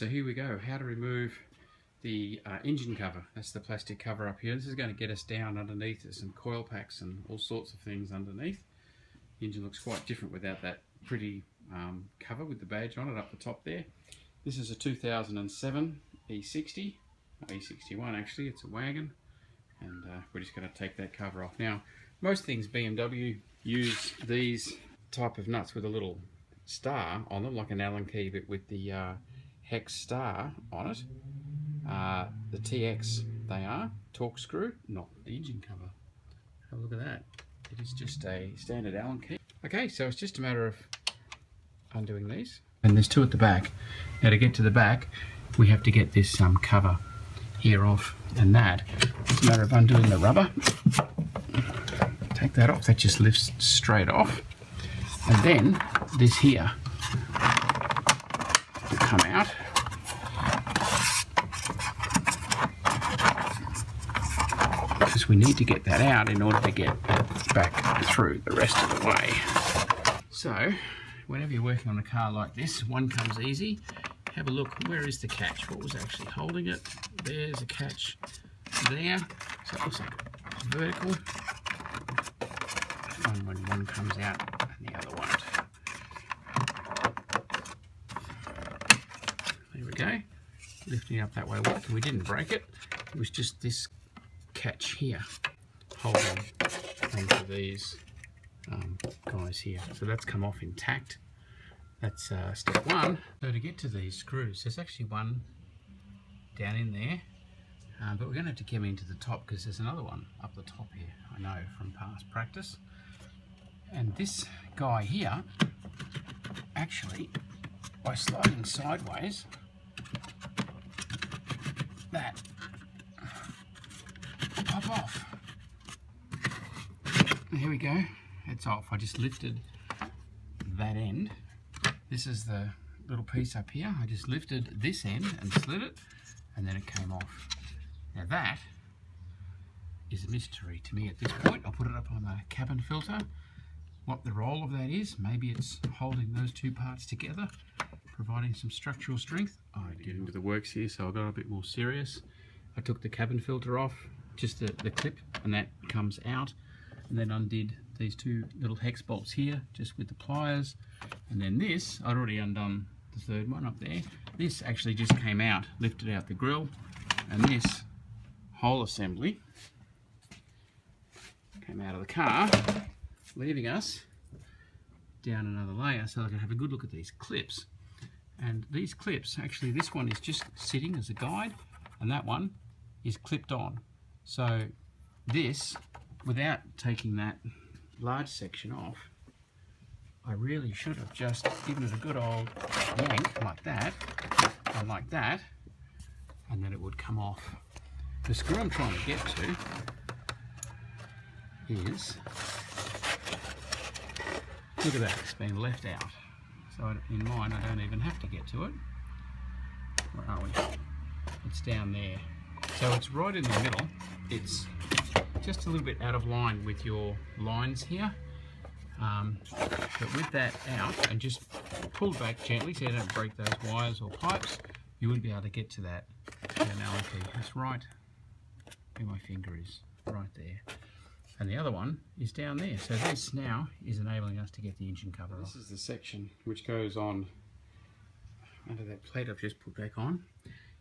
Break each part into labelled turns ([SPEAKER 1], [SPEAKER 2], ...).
[SPEAKER 1] so here we go. How to remove the engine cover. That's the plastic cover up here. This is going to get us down underneath. There's some coil packs and all sorts of things underneath. The engine looks quite different without that pretty cover with the badge on it up the top there. This is a 2007 E60, E61 actually. It's a wagon, and we're just going to take that cover off. Now, most things BMW use these type of nuts with a little star on them, like an Allen key, but with the hex star on it. The TX, they are torque screw, not the engine cover. Have a look at that. It is just a standard Allen key. Okay, so it's just a matter of undoing these. And there's two at the back. Now to get to the back, we have to get this cover here off, and that. It's a matter of undoing the rubber. Take that off, that just lifts straight off. And then this here will come out. Because we need to get that out in order to get back through the rest of the way. So, whenever you're working on a car like this, one comes easy. Have a look, where is the catch? What was actually holding it? There's a catch there. So it looks like it's vertical. And when one comes out and the other won't. There we go. Lifting up that way. We didn't break it. It was just this catch here holding onto these guys here. So that's come off intact. That's step one. So to get to these screws, there's actually one down in there, but we're going to have to get into the top because there's another one up the top here, I know from past practice. And this guy here, actually, by sliding sideways, that will pop off. And here we go, it's off. I just lifted that end. This is the little piece up here. I just lifted this end and slid it, and then it came off. Now that is a mystery to me at this point. I'll put it up on the cabin filter. What the role of that is, maybe it's holding those two parts together, providing some structural strength. I get into the works here, so I got a bit more serious. I took the cabin filter off, just the clip, and that comes out, and then undid these two little hex bolts here, just with the pliers. And then this, I'd already undone the third one up there. This actually just came out, lifted out the grill, and this whole assembly came out of the car, leaving us down another layer so I can have a good look at these clips. And these clips, actually this one is just sitting as a guide, and that one is clipped on. So this, without taking that large section off, I really should have just given it a good old yank like that, and like that, and then it would come off. The screw I'm trying to get to is, look at that, it's been left out. So in mine I don't even have to get to it. Where are we? It's down there. So it's right in the middle. It's just a little bit out of line with your lines here. But with that out, and just pull back gently so you don't break those wires or pipes, you would be able to get to that analogy. It's right where my finger is, right there. And the other one is down there. So this now is enabling us to get the engine cover off. This is the section which goes on under that plate I've just put back on.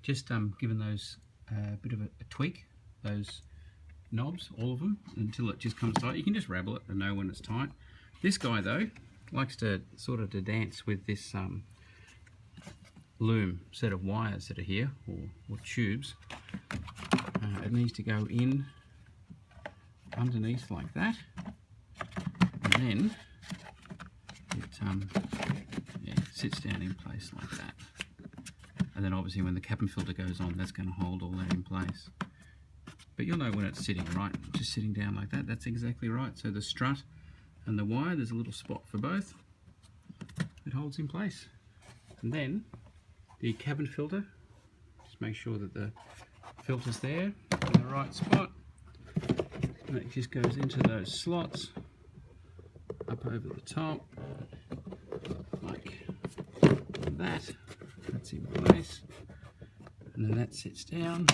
[SPEAKER 1] Just given those a bit of a tweak, those knobs, all of them, until it just comes tight. You can just rabble it and know when it's tight. This guy though likes to sort of dance with this loom set of wires that are here, or tubes. It needs to go in underneath like that, and then it sits down in place like that. And then obviously when the cabin filter goes on, that's going to hold all that in place. But you'll know when it's sitting, right? Just sitting down like that, that's exactly right. So the strut and the wire, there's a little spot for both. It holds in place. And then the cabin filter, just make sure that the filter's there in the right spot. And it just goes into those slots, up over the top, like that. That's in place. And then that sits down,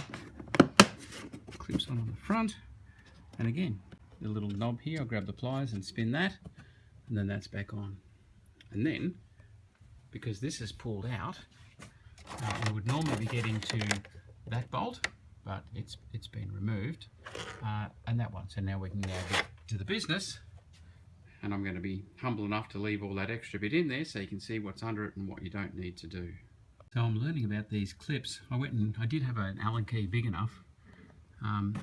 [SPEAKER 1] clips on the front. And again, the little knob here, I'll grab the pliers and spin that, and then that's back on. And then, because this is pulled out, we would normally be getting to that bolt, but it's been removed, and that one. So now we can now get to the business, and I'm going to be humble enough to leave all that extra bit in there so you can see what's under it and what you don't need to do. So I'm learning about these clips. I did have an Allen key big enough, and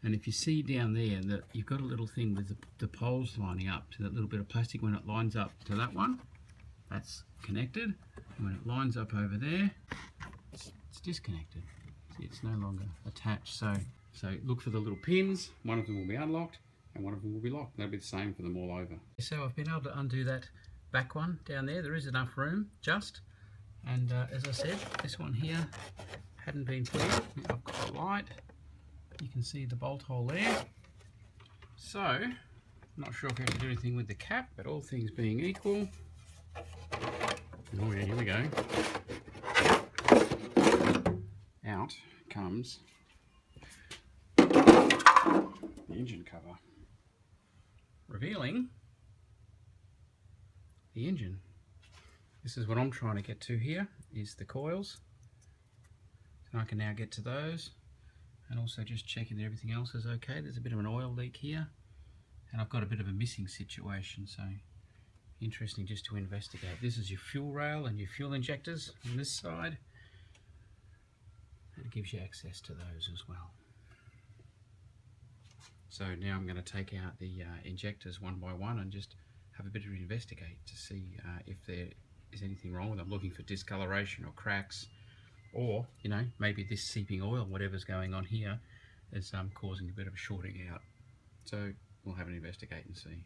[SPEAKER 1] if you see down there that you've got a little thing with the poles lining up to that little bit of plastic. When it lines up to that one, that's connected, and when it lines up over there, it's disconnected. See, it's no longer attached. So look for the little pins. One of them will be unlocked and one of them will be locked. They'll be the same for them all over. So I've been able to undo that back one down there. There is enough room, and as I said, this one here hadn't been put in. I've got a light. You can see the bolt hole there. So, I'm not sure if we have to do anything with the cap, but all things being equal. Oh yeah, here we go. Out comes the engine cover, revealing the engine. This is what I'm trying to get to here, is the coils. So I can now get to those, and also just checking that everything else is okay. There's a bit of an oil leak here, and I've got a bit of a missing situation, so interesting just to investigate. This is your fuel rail and your fuel injectors on this side. It gives you access to those as well. So now I'm going to take out the injectors one by one and just have a bit of an investigate to see if there is anything wrong with them. I'm looking for discoloration or cracks, or maybe this seeping oil, whatever's going on here, is causing a bit of a shorting out. So we'll have an investigate and see.